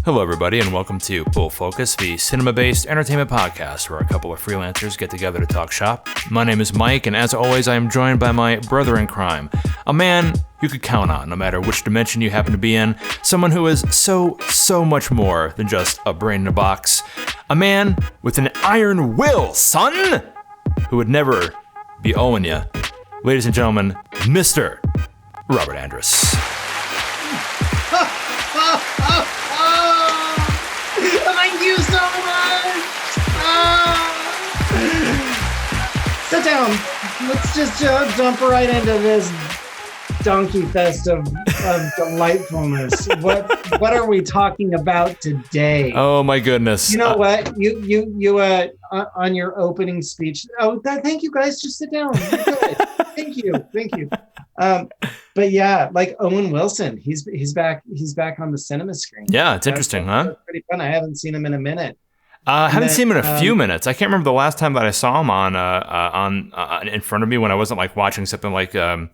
Hello, everybody, and welcome to Full Focus, the cinema-based entertainment podcast where a couple of freelancers get together to talk shop. My name is Mike, and as always, I am joined by my brother in crime, a man you could count on no matter which dimension you happen to be in, someone who is so much more than just a brain in a box, a man with an iron will, son, who would never be owing you. Ladies and gentlemen, Mr. Robert Andrus. Thank you so much. Sit down. Let's just jump right into this donkey fest of delightfulness. What are we talking about today? Oh my goodness! You know what? You on your opening speech. Oh, thank you guys. Just sit down. Good. Thank you. But yeah, like Owen Wilson, he's back on the cinema screen. Yeah, it's interesting, huh? That's pretty fun. I haven't seen him in a minute. I haven't seen him in a few minutes. I can't remember the last time that I saw him on in front of me when I wasn't like watching something like I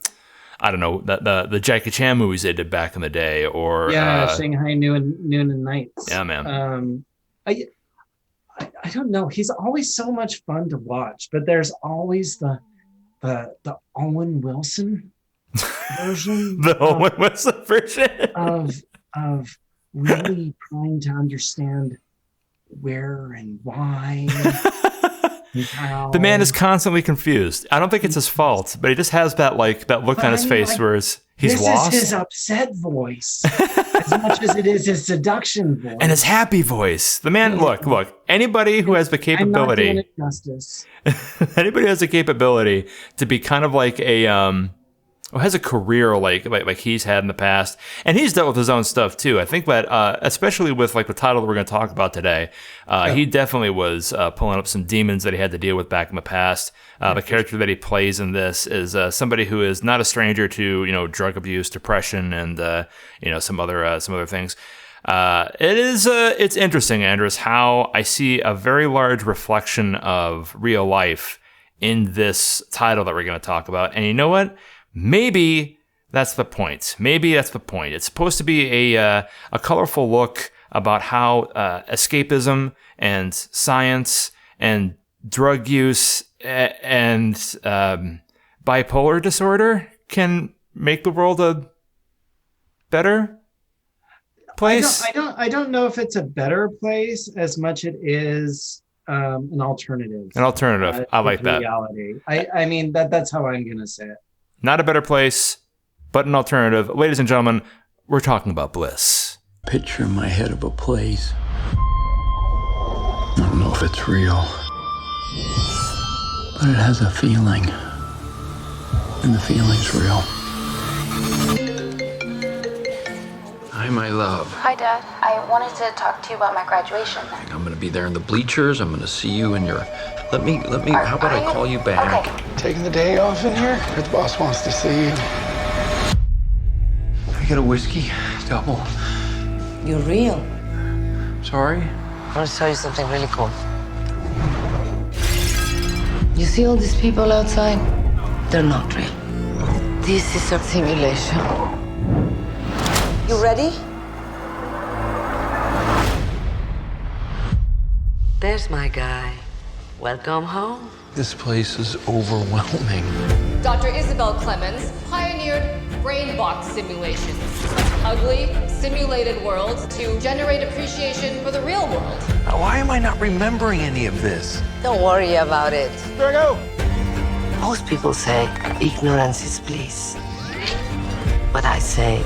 don't know, the Jackie Chan movies they did back in the day, or Shanghai Noon and Nights. Yeah, man. I don't know. He's always so much fun to watch, but there's always the Owen Wilson version. The Owen Wilson version of really trying to understand where and why. And how. The man is constantly confused. I don't think it's his fault, but he just has that look on his face where he's lost. This is his upset voice as much as it is his seduction voice. And his happy voice. The man, look, anybody who has the capability. I'm not doing it justice. Anybody who has the capability to be kind of like has a career like he's had in the past, and he's dealt with his own stuff too. I think that especially with like the title that we're going to talk about today, he definitely was pulling up some demons that he had to deal with back in the past. The character that he plays in this is somebody who is not a stranger to drug abuse, depression, and some other things. It's interesting, Andrus, how I see a very large reflection of real life in this title that we're going to talk about. And you know what? Maybe that's the point. It's supposed to be a colorful look about how escapism and science and drug use and bipolar disorder can make the world a better place. I don't know if it's a better place as much it is an alternative. I like that. Reality. I mean that's how I'm gonna say it. Not a better place, but an alternative. Ladies and gentlemen, we're talking about Bliss. Picture in my head of a place. I don't know if it's real, but it has a feeling, and the feeling's real. Hi, my love. Hi, Dad. I wanted to talk to you about my graduation. I'm gonna be there in the bleachers. I'm gonna see you in your... Let me, how about I call you back? Okay. Taking the day off in here? The boss wants to see you. I get a whiskey, double. You're real. Sorry? I want to tell you something really cool. You see all these people outside? They're not real. This is a simulation. You ready? There's my guy. Welcome home. This place is overwhelming. Dr. Isabel Clemens pioneered brain box simulations, an ugly, simulated world to generate appreciation for the real world. Why am I not remembering any of this? Don't worry about it. Drago! Most people say ignorance is bliss. But I say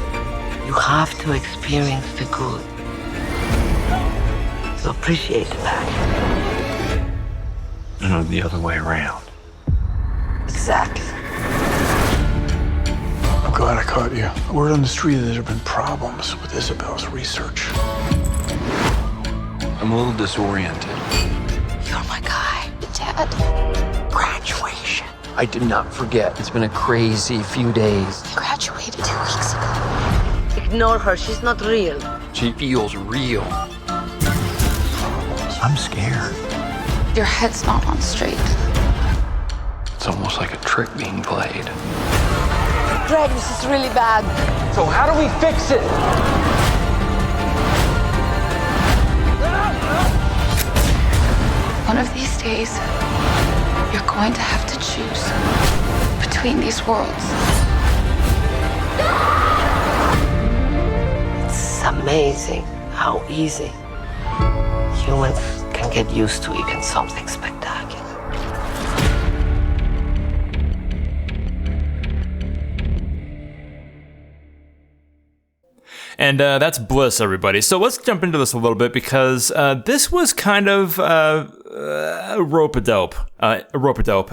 you have to experience the good to appreciate the bad. No, the other way around. Exactly. I'm glad I caught you. Word on the street that there have been problems with Isabel's research. I'm a little disoriented. You're my guy. Dad. Graduation. I did not forget. It's been a crazy few days. Graduated 2 weeks ago. Ignore her. She's not real. She feels real. I'm scared. Your head's not on straight. It's almost like a trick being played. Greg, this is really bad. So how do we fix it? One of these days, you're going to have to choose between these worlds. It's amazing how easy humans can get used to even something spectacular. And that's Bliss, everybody. So let's jump into this a little bit because this was kind of a rope-a-dope,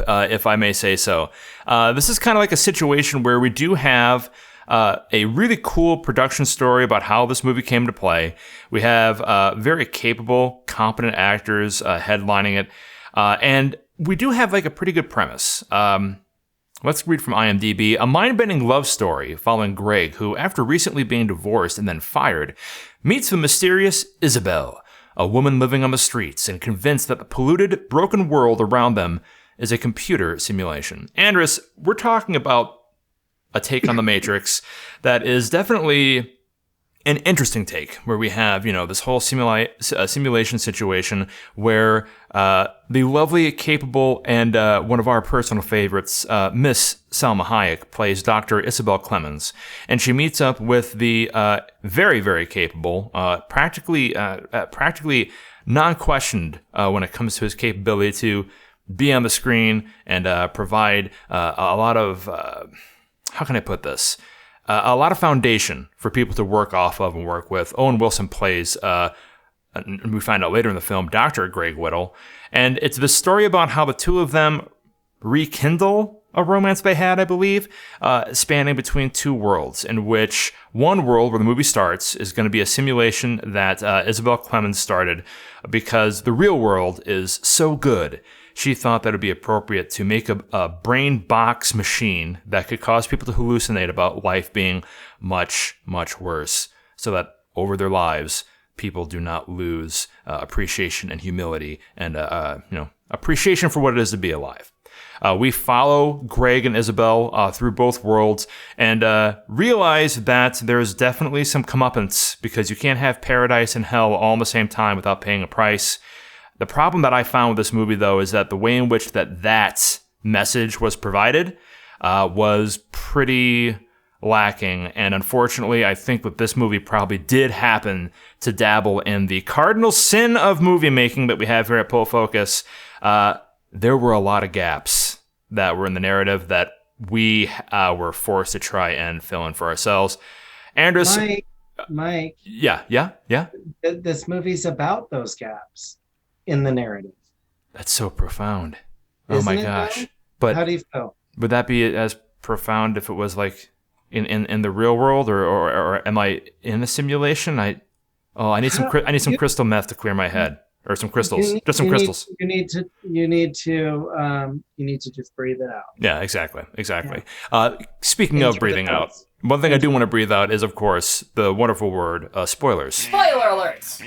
if I may say so. This is kind of like a situation where we do have a really cool production story about how this movie came to play. We have very capable, competent actors headlining it. And we do have like a pretty good premise. Let's read from IMDb. A mind-bending love story following Greg, who, after recently being divorced and then fired, meets the mysterious Isabel, a woman living on the streets and convinced that the polluted, broken world around them is a computer simulation. Andrus, we're talking about a take on the Matrix that is definitely an interesting take, where we have, this whole simulation situation where the lovely, capable, and one of our personal favorites, Miss Salma Hayek, plays Dr. Isabel Clemens, and she meets up with the very, very capable, practically non-questioned when it comes to his capability to be on the screen and provide a lot of, how can I put this? A lot of foundation for people to work off of and work with. Owen Wilson plays, and we find out later in the film, Dr. Greg Whittle. And it's the story about how the two of them rekindle a romance they had, I believe, spanning between two worlds, in which one world where the movie starts is going to be a simulation that Isabel Clemens started because the real world is so good. She thought that it would be appropriate to make a brain box machine that could cause people to hallucinate about life being much, much worse, so that over their lives, people do not lose appreciation and humility and appreciation for what it is to be alive. We follow Greg and Isabel through both worlds and realize that there's definitely some comeuppance because you can't have paradise and hell all at the same time without paying a price. The problem that I found with this movie, though, is that the way in which that message was provided was pretty lacking. And unfortunately, I think that this movie probably did happen to dabble in the cardinal sin of movie making that we have here at Pull Focus. There were a lot of gaps that were in the narrative that we were forced to try and fill in for ourselves. Andrus, Mike. Yeah. This movie's about those gaps in the narrative. That's so profound. Isn't oh my it, gosh. though? But how do you feel? Would that be as profound if it was like in the real world, or am I in a simulation? I need some crystal meth to clear my head, or some crystals. Just some crystals. You need to just breathe it out. Yeah, exactly. Speaking of breathing out, one thing I do want to breathe out is, of course, the wonderful word spoilers. Spoiler alerts!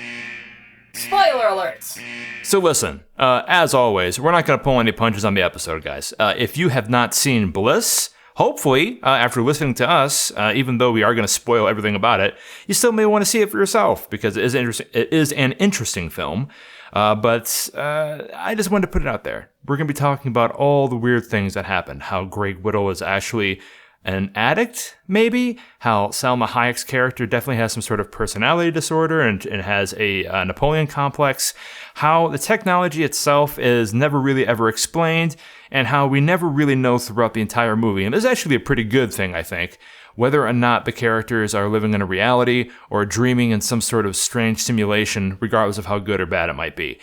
Spoiler alerts! So listen, as always, we're not going to pull any punches on the episode, guys. If you have not seen Bliss, hopefully, after listening to us, even though we are going to spoil everything about it, you still may want to see it for yourself because it is interesting. It is an interesting film. But I just wanted to put it out there. We're going to be talking about all the weird things that happened. How Greg Whittle is actually an addict, maybe. How Salma Hayek's character definitely has some sort of personality disorder and has a Napoleon complex. How the technology itself is never really ever explained. And how we never really know throughout the entire movie. And this is actually a pretty good thing, I think. Whether or not the characters are living in a reality or dreaming in some sort of strange simulation, regardless of how good or bad it might be.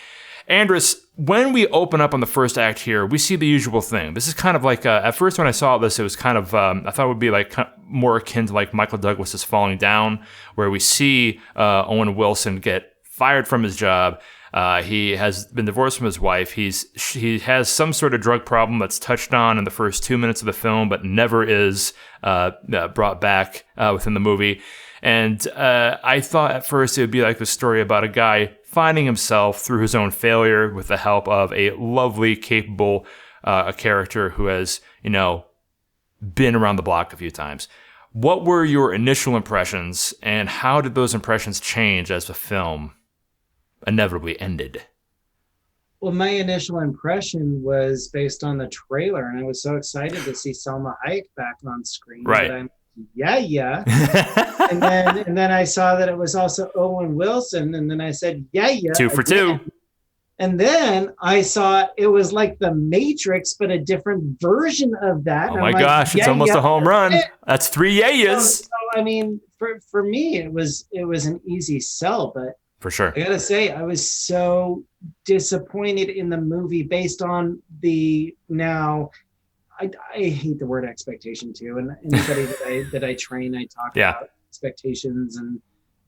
Andrus, when we open up on the first act here, we see the usual thing. This is kind of like, at first when I saw this, it was kind of, I thought it would be like more akin to like Michael Douglas's Falling Down, where we see Owen Wilson get fired from his job. He has been divorced from his wife. He has some sort of drug problem that's touched on in the first 2 minutes of the film, but never is brought back within the movie. And I thought at first it would be like the story about a guy finding himself through his own failure with the help of a lovely, capable character who has, been around the block a few times. What were your initial impressions, and how did those impressions change as the film inevitably ended? Well, my initial impression was based on the trailer, and I was so excited to see Salma Hayek back on screen. Right. That I'm, yeah. and then I saw that it was also Owen Wilson, and then I said, yeah. 2 for again. 2. And then I saw it was like The Matrix, but a different version of that. Oh And my I'm like, gosh, it's almost a home run. That's 3 yayas. So, I mean, for me, it was an easy sell, but For sure. I gotta say, I was so disappointed in the movie based on the now. I hate the word expectation too, and anybody that I train, I talk about expectations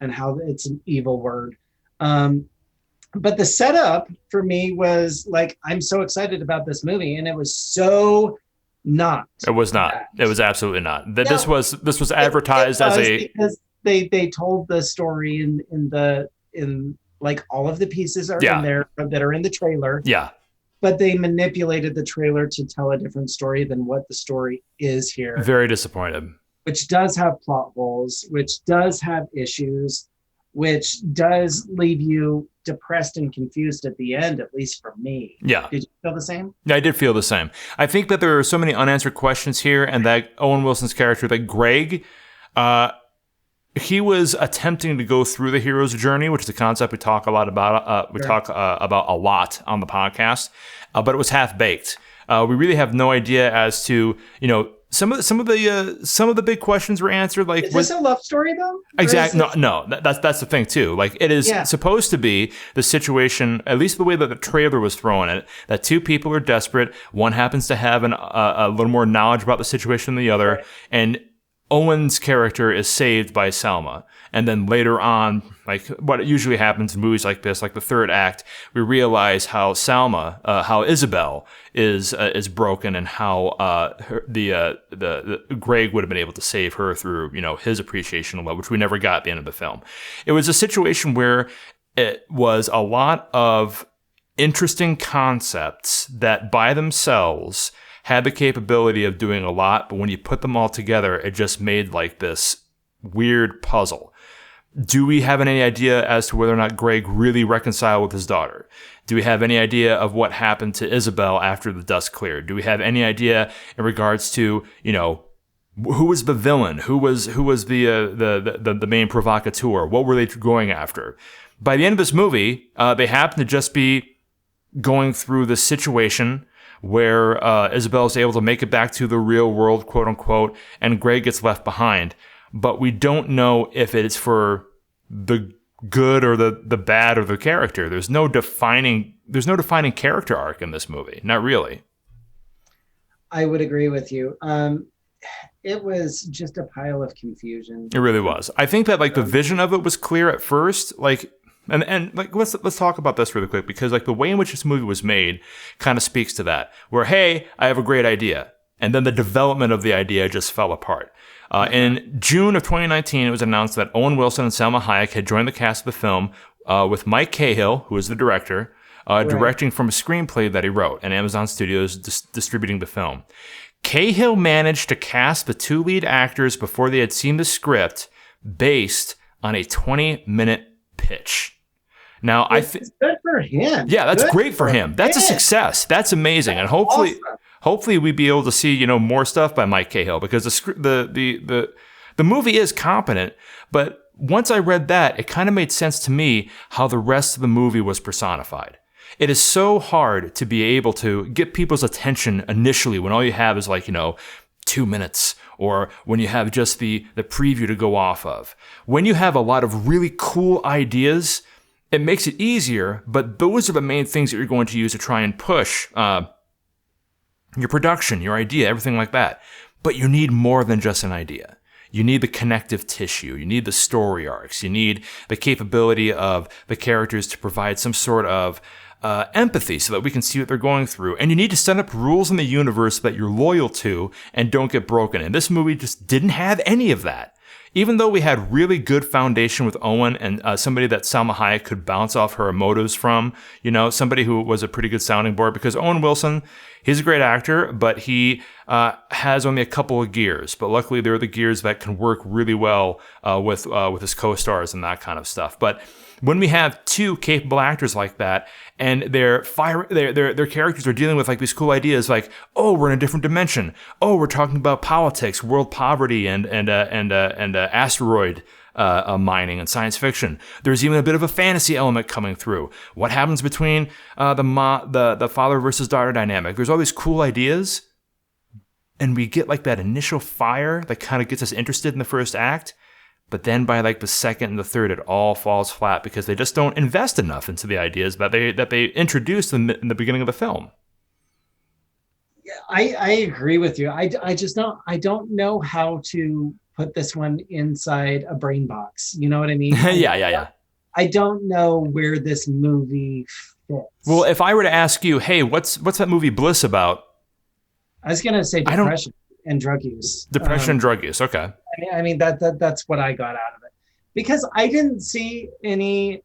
and how it's an evil word. But the setup for me was like, I'm so excited about this movie, and it was so not. It was not. That. It was absolutely not. No, this was advertised as a because they told the story in like all of the pieces are in there that are in the trailer. Yeah. But they manipulated the trailer to tell a different story than what the story is here. Very disappointed. Which does have plot holes, which does have issues, which does leave you depressed and confused at the end, at least for me. Yeah. Did you feel the same? Yeah, I did feel the same. I think that there are so many unanswered questions here, and that Owen Wilson's character, that Greg, he was attempting to go through the hero's journey, which is a concept we talk a lot about. Talk about a lot on the podcast, but it was half baked. We really have no idea as to some of the big questions were answered. Like, is this a love story though? Exactly. No. That's the thing too. Like, it is supposed to be the situation, at least the way that the trailer was throwing it, that two people are desperate. One happens to have a little more knowledge about the situation than the other, and Owen's character is saved by Salma. And then later on, like what usually happens in movies like this, like the third act, we realize how Salma, how Isabel is broken, and how the Greg would have been able to save her through his appreciation of love, which we never got at the end of the film. It was a situation where it was a lot of interesting concepts that by themselves had the capability of doing a lot, but when you put them all together, it just made like this weird puzzle. Do we have any idea as to whether or not Greg really reconciled with his daughter? Do we have any idea of what happened to Isabel after the dust cleared? Do we have any idea in regards to, who was the villain? Who was the main provocateur? What were they going after? By the end of this movie, they happen to just be going through this situation where Isabel is able to make it back to the real world, quote unquote, and Greg gets left behind. But we don't know if it's for the good or the bad or the character. There's no defining character arc in this movie. Not really. I would agree with you. It was just a pile of confusion. It really was. I think that the vision of it was clear at first, And let's talk about this really quick, because the way in which this movie was made kind of speaks to that. Where, hey, I have a great idea, and then the development of the idea just fell apart. In June of 2019, it was announced that Owen Wilson and Salma Hayek had joined the cast of the film, with Mike Cahill, who is the director, directing from a screenplay that he wrote, and Amazon Studios distributing the film. Cahill managed to cast the two lead actors before they had seen the script, based on a 20-minute pitch. Now, it's good for him. Yeah, that's great for him. That's a success. That's amazing, and hopefully we'd be able to see more stuff by Mike Cahill, because the movie is competent. But once I read that, it kind of made sense to me how the rest of the movie was personified. It is so hard to be able to get people's attention initially when all you have is 2 minutes, or when you have just the preview to go off of. When you have a lot of really cool ideas, it makes it easier, but those are the main things that you're going to use to try and push your production, your idea, everything like that. But you need more than just an idea. You need the connective tissue. You need the story arcs. You need the capability of the characters to provide some sort of empathy so that we can see what they're going through. And you need to set up rules in the universe that you're loyal to and don't get broken. And this movie just didn't have any of that. Even though we had really good foundation with Owen and somebody that Salma Hayek could bounce off her emotives from, somebody who was a pretty good sounding board, because Owen Wilson, he's a great actor, but he has only a couple of gears. But luckily, they're the gears that can work really well with his co-stars and that kind of stuff. But when we have two capable actors like that, and their characters are dealing with like these cool ideas, like, oh, we're in a different dimension. Oh, we're talking about politics, world poverty, and asteroid mining and science fiction. There's even a bit of a fantasy element coming through. What happens between the father versus daughter dynamic? There's all these cool ideas, and we get like that initial fire that kind of gets us interested in the first act. But then by like the second and the third, it all falls flat because they just don't invest enough into the ideas that they introduced in the beginning of the film. Yeah, I agree with you. I don't know how to put this one inside a brain box. You know what I mean? Yeah. I don't know where this movie fits. Well, if I were to ask you, hey, what's that movie Bliss about? I was gonna say depression and drug use. Depression and drug use. Okay. I mean that's what I got out of it, because I didn't see any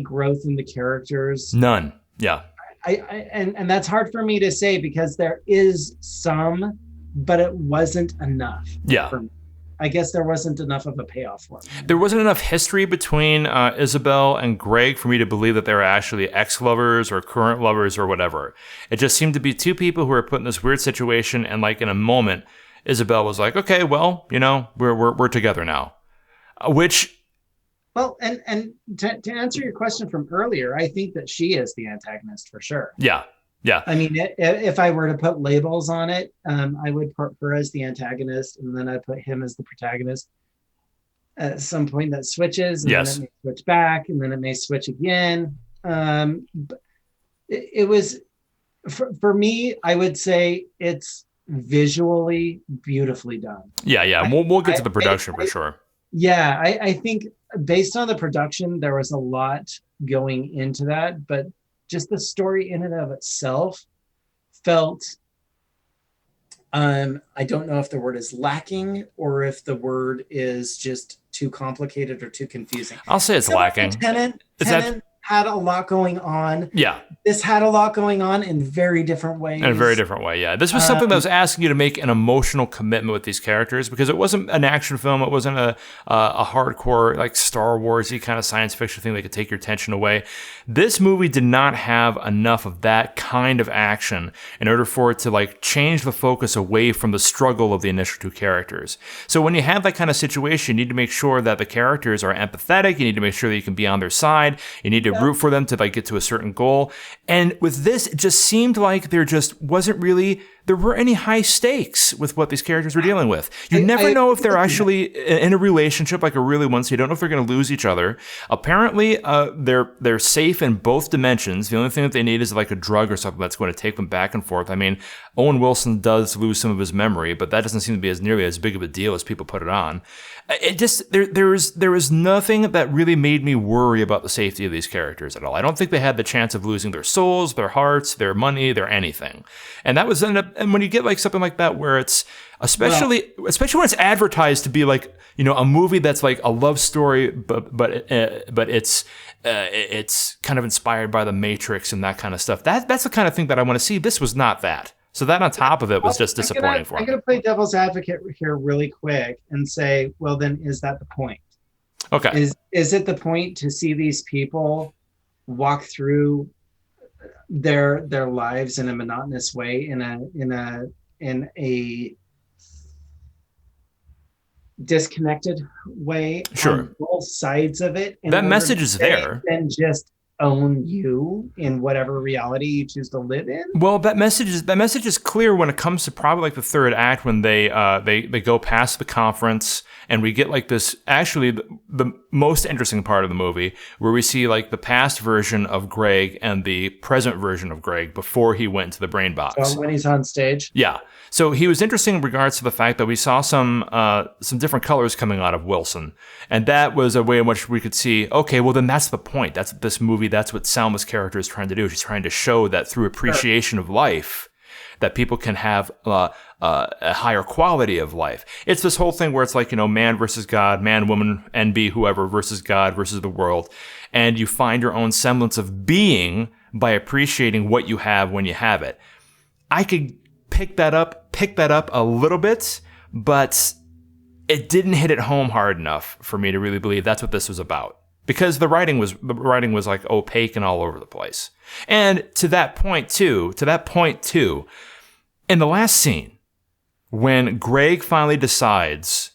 growth in the characters. None. Yeah. And that's hard for me to say because there is some, but it wasn't enough. Yeah. For me. I guess there wasn't enough of a payoff for me. There wasn't enough history between Isabel and Greg for me to believe that they were actually ex-lovers or current lovers or whatever. It just seemed to be two people who were put in this weird situation, and like in a moment, Isabel was like, "Okay, well, we're together now," which. Well, and to answer your question from earlier, I think that she is the antagonist for sure. Yeah. I mean, if I were to put labels on it, I would put her as the antagonist, and then I'd put him as the protagonist. At some point, that switches, and then it may switch back, and then it may switch again. But it was, for me, I would say it's visually beautifully done. Yeah. We'll get to the production for sure. Yeah, I think based on the production, there was a lot going into that, but just the story in and of itself felt, I don't know if the word is lacking or if the word is just too complicated or too confusing. I'll say it's lacking. Tenet had a lot going on. Yeah. This had a lot going on in very different ways. In a very different way, yeah. This was something that was asking you to make an emotional commitment with these characters, because it wasn't an action film. It wasn't a hardcore, like Star Wars-y kind of science fiction thing that could take your attention away. This movie did not have enough of that kind of action in order for it to like change the focus away from the struggle of the initial two characters. So when you have that kind of situation, you need to make sure that the characters are empathetic. You need to make sure that you can be on their side. You need to root for them to like get to a certain goal. And with this, it just seemed like there were any high stakes with what these characters were dealing with. You never know if they're actually in a relationship, like a really one, so you don't know if they're going to lose each other. Apparently, they're safe in both dimensions. The only thing that they need is like a drug or something that's going to take them back and forth. I mean, Owen Wilson does lose some of his memory, but that doesn't seem to be as nearly as big of a deal as people put it on. It just, there was nothing that really made me worry about the safety of these characters at all. I don't think they had the chance of losing their souls, their hearts, their money, their anything. And that was and when you get like something like that where it's especially when it's advertised to be like, a movie that's like a love story, but it's kind of inspired by the Matrix and that kind of stuff. That's the kind of thing that I want to see. This was not that. So that on top of it was just disappointing for me. I'm going to play devil's advocate here really quick and say, well, then is that the point? Okay. Is it the point to see these people walk through their lives in a monotonous way, in a disconnected way, sure, on both sides of it? That message is there. And just own you in whatever reality you choose to live in. Well, that message is clear when it comes to probably like the third act, when they go past the conference and we get like this, actually the most interesting part of the movie, where we see like the past version of Greg and the present version of Greg before he went into the brain box. So when he's on stage. Yeah. So he was interesting in regards to the fact that we saw some different colors coming out of Wilson. And that was a way in which we could see, okay, well then that's the point. That's this movie. That's what Salma's character is trying to do. She's trying to show that through appreciation of life, that people can have a higher quality of life. It's this whole thing where it's like, man versus God, man, woman, NB, whoever versus God versus the world. And you find your own semblance of being by appreciating what you have when you have it. I could pick that up a little bit, but it didn't hit it home hard enough for me to really believe that's what this was about. Because the writing was like opaque and all over the place. And to that point too, in the last scene, when Greg finally decides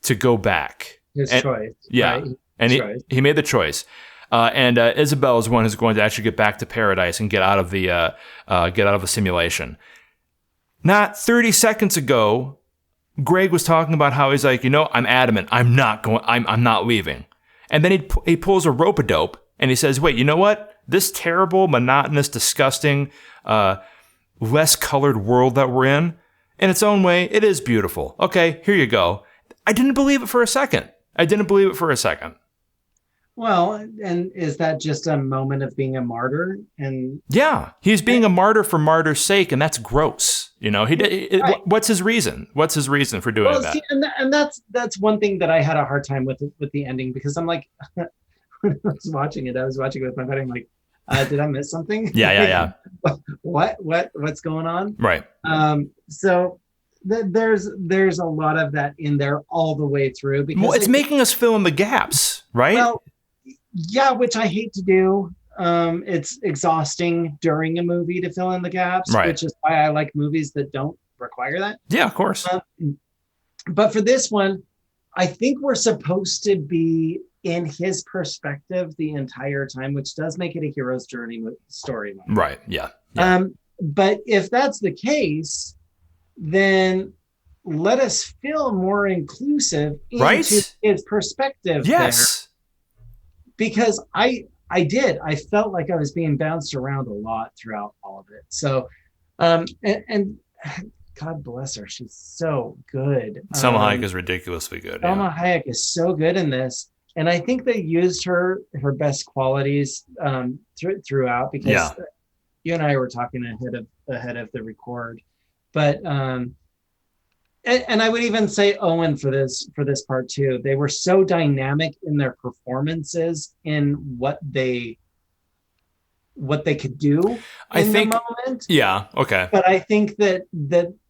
to go back. His choice. Yeah. Right? And he made the choice. And Isabel is the one who's going to actually get back to paradise and get out of the simulation. Not 30 seconds ago, Greg was talking about how he's like, I'm adamant. I'm not leaving. And then he pulls a rope-a-dope and he says, wait, you know what? This terrible, monotonous, disgusting, less colored world that we're in its own way, it is beautiful. Okay, here you go. I didn't believe it for a second. Well, and is that just a moment of being a martyr? And yeah, he's being a martyr for martyr's sake, and that's gross. Right. What's his reason? What's his reason for doing that? See, and that's one thing that I had a hard time with the ending, because I'm like, when I was watching it with my buddy. I'm like, did I miss something? Yeah. What's going on? Right. So there's a lot of that in there all the way through, because it's making us fill in the gaps, right? Well, yeah, which I hate to do. It's exhausting during a movie to fill in the gaps, right, which is why I like movies that don't require that. Yeah, of course. But for this one, I think we're supposed to be in his perspective the entire time, which does make it a hero's journey story. Right. Yeah. But if that's the case, then let us feel more inclusive into his perspective. Yes. There. Because I felt like I was being bounced around a lot throughout all of it. So, and God bless her, she's so good. Salma Hayek is ridiculously good. Salma Hayek is so good in this, and I think they used her best qualities throughout. Because you and I were talking ahead of the record, but and I would even say Owen for this part too. They were so dynamic in their performances in what they could do in the moment. Yeah. Okay. But I think that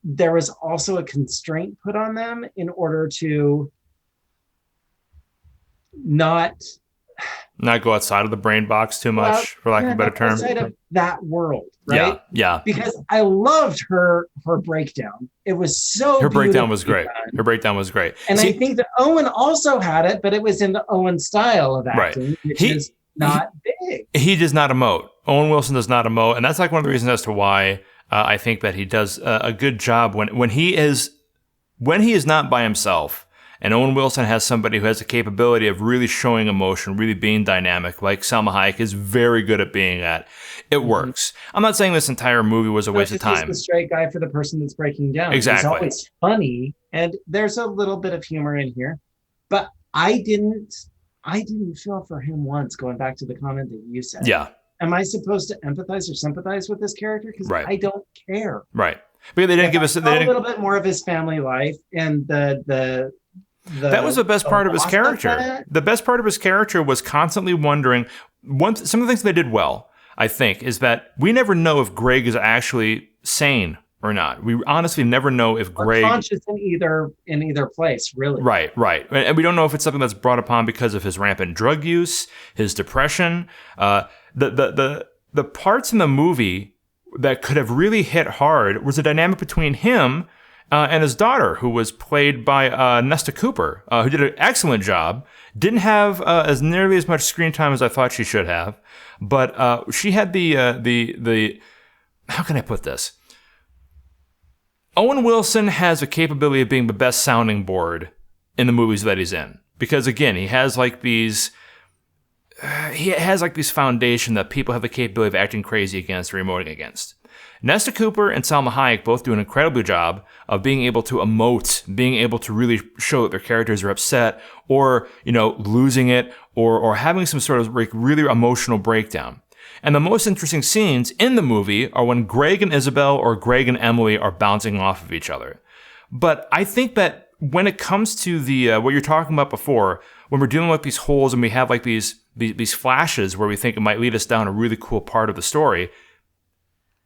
there was also a constraint put on them in order to not go outside of the brain box too much, for lack of a better term. Outside of that world, right? Yeah. Because I loved her breakdown. It was so Her breakdown was great. And I think that Owen also had it, but it was in the Owen style of acting, which is not big. He does not emote. Owen Wilson does not emote, and that's like one of the reasons as to why I think that he does a good job when he is not by himself. And Owen Wilson has somebody who has the capability of really showing emotion, really being dynamic, like Salma Hayek is very good at being at. It works. I'm not saying this entire movie was a waste of time. He's the straight guy for the person that's breaking down. Exactly. He's always funny, and there's a little bit of humor in here. But I didn't feel for him once, going back to the comment that you said. Yeah. Am I supposed to empathize or sympathize with this character? Because I don't care. Right. Because they didn't give us a little bit more of his family life and that was the best part of his character. The best part of his character was constantly wondering. Some of the things they did well, I think, is that we never know if Greg is actually sane or not. We honestly never know if Greg is conscious in either place, really. Right. And we don't know if it's something that's brought upon because of his rampant drug use, his depression. The parts in the movie that could have really hit hard was the dynamic between him and his daughter, who was played by Nesta Cooper, who did an excellent job. Didn't have as nearly as much screen time as I thought she should have, but she had the how can I put this? Owen Wilson has a capability of being the best sounding board in the movies that he's in, because again, he has like these foundation that people have the capability of acting crazy against or emoting against. Nesta Cooper and Salma Hayek both do an incredible job of being able to emote, being able to really show that their characters are upset or, losing it or having some sort of really emotional breakdown. And the most interesting scenes in the movie are when Greg and Isabel or Greg and Emily are bouncing off of each other. But I think that when it comes to the what you're talking about before, when we're dealing with these holes and we have like these flashes where we think it might lead us down a really cool part of the story,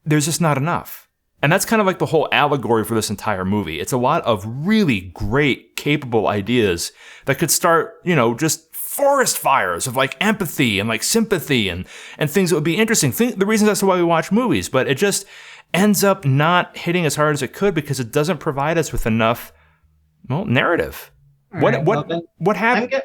there's just not enough. And that's kind of like the whole allegory for this entire movie. It's a lot of really great, capable ideas that could start, just forest fires of like empathy and like sympathy and things that would be interesting. The reasons that's why we watch movies, but it just ends up not hitting as hard as it could because it doesn't provide us with enough, narrative. What happened?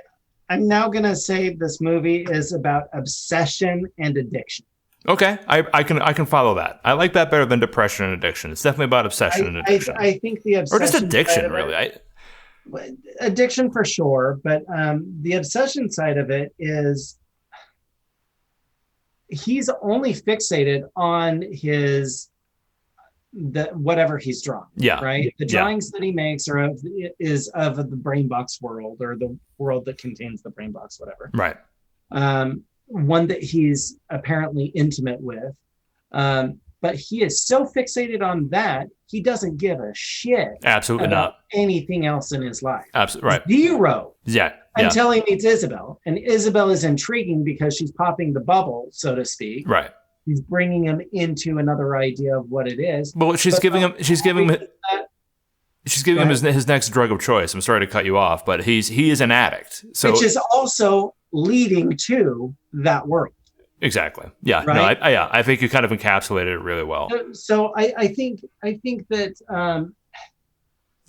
I'm now going to say this movie is about obsession and addiction. Okay, I can follow that. I like that better than depression and addiction. It's definitely about obsession and addiction. I think the obsession, or just addiction, really. Addiction for sure, but the obsession side of it is he's only fixated on whatever he's drawn. Yeah, right. The drawings that he makes are of the brain box world, or the world that contains the brain box, whatever. Right. One that he's apparently intimate with. But he is so fixated on that, he doesn't give a shit. Absolutely about not. anything else in his life. Absolutely right. Zero. Yeah. Until he meets Isabel. And Isabel is intriguing because she's popping the bubble, so to speak. Right. He's bringing him into another idea of what it is. Well, she's giving him his next drug of choice. I'm sorry to cut you off, but he is an addict. So which is also leading to that world. Exactly. Yeah. Right? No, I think you kind of encapsulated it really well. So I think that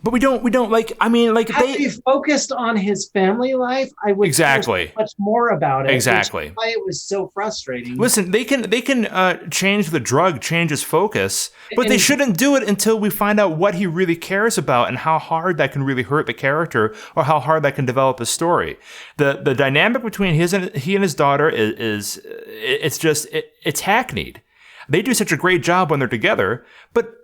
but we don't had they focused on his family life, I would care so much more about it. Exactly. Why it was so frustrating. Listen, they can change the drug, change his focus, but they shouldn't do it until we find out what he really cares about and how hard that can really hurt the character or how hard that can develop his story. The dynamic between he and his daughter is it's hackneyed. They do such a great job when they're together, but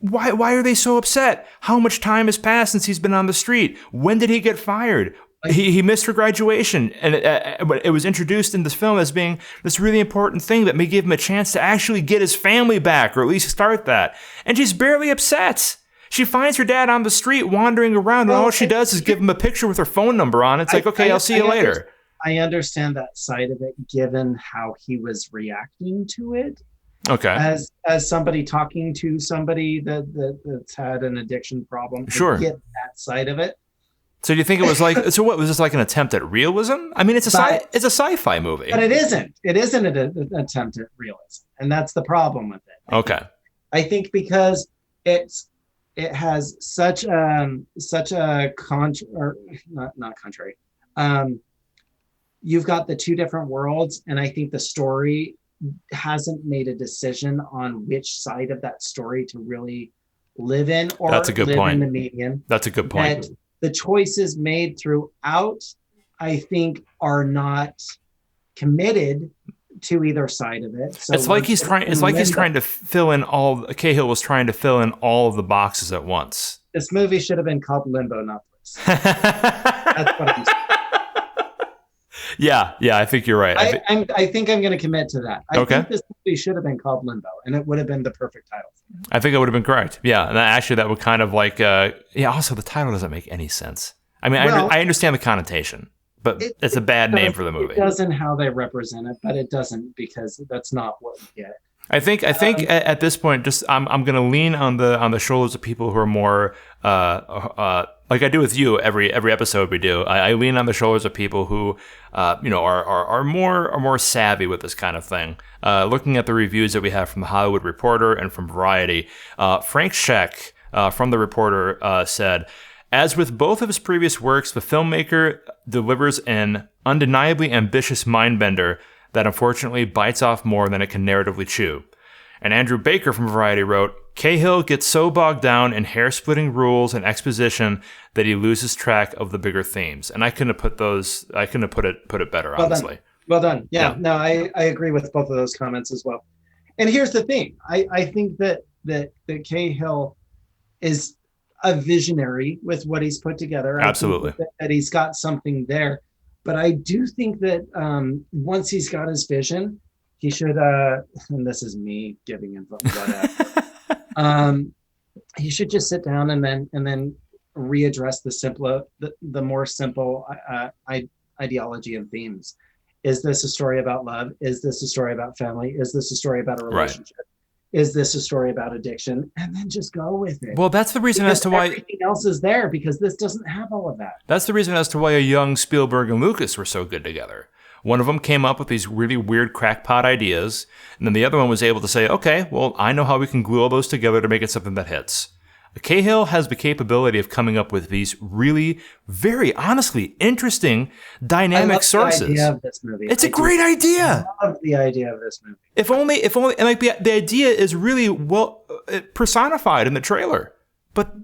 why are they so upset? How much time has passed since he's been on the street? When did he get fired? He missed her graduation, and it was introduced in this film as being this really important thing that may give him a chance to actually get his family back, or at least start that. And she's barely upset. She finds her dad on the street wandering around, and all she does is give him a picture with her phone number on it. It's like, okay, I'll see you later. I understand that side of it, given how he was reacting to it. Okay. As somebody talking to somebody that's had an addiction problem. Sure. Get that side of it. So do you think it was like? So what was this, like an attempt at realism? I mean, it's a sci-fi movie. But it isn't. It isn't an attempt at realism, and that's the problem with it. Okay. I think because it has such a not contrary. You've got the two different worlds, and I think the story hasn't made a decision on which side of that story to really live in, or that's a good live point. in the median. That's a good point. That the choices made throughout, I think, are not committed to either side of it. So it's like he's trying to fill in all. Cahill was trying to fill in all of the boxes at once. This movie should have been called Limbo, not Bliss. That's what I'm saying. Yeah, I think you're right. I think I'm going to commit to that. I Okay. think this movie should have been called Limbo, and it would have been the perfect title. I think it would have been correct. Yeah, and that would kind of like. Also, the title doesn't make any sense. I mean, I understand the connotation, but it's a bad name for the movie. It doesn't how they represent it, but it doesn't because that's not what we get. I think at this point, just I'm going to lean on the shoulders of people who are more like I do with you every episode we do. I lean on the shoulders of people who are more savvy with this kind of thing. Looking at the reviews that we have from the Hollywood Reporter and from Variety, Frank Scheck from the Reporter said, as with both of his previous works, the filmmaker delivers an undeniably ambitious mindbender that unfortunately bites off more than it can narratively chew. And Andrew Baker from Variety wrote, Cahill gets so bogged down in hair-splitting rules and exposition that he loses track of the bigger themes. And I couldn't have put it better, honestly. Well done. Yeah. No, I agree with both of those comments as well. And here's the thing. I think that Cahill is a visionary with what he's put together. Absolutely. That he's got something there. But I do think that once he's got his vision, he should and this is me giving him whatever. He should just sit down and then readdress the more simple ideology and themes. Is this a story about love? Is this a story about family? Is this a story about a relationship? Right. Is this a story about addiction? And then just go with it. Well, that's the reason as to why everything else is there, because this doesn't have all of that. That's the reason as to why a young Spielberg and Lucas were so good together. One of them came up with these really weird crackpot ideas, and then the other one was able to say, okay, well, I know how we can glue all those together to make it something that hits. Cahill has the capability of coming up with these really, very honestly interesting, dynamic sources. The idea of this movie. It's a great idea. I love the idea of this movie. If only, and like the idea is really well personified in the trailer, but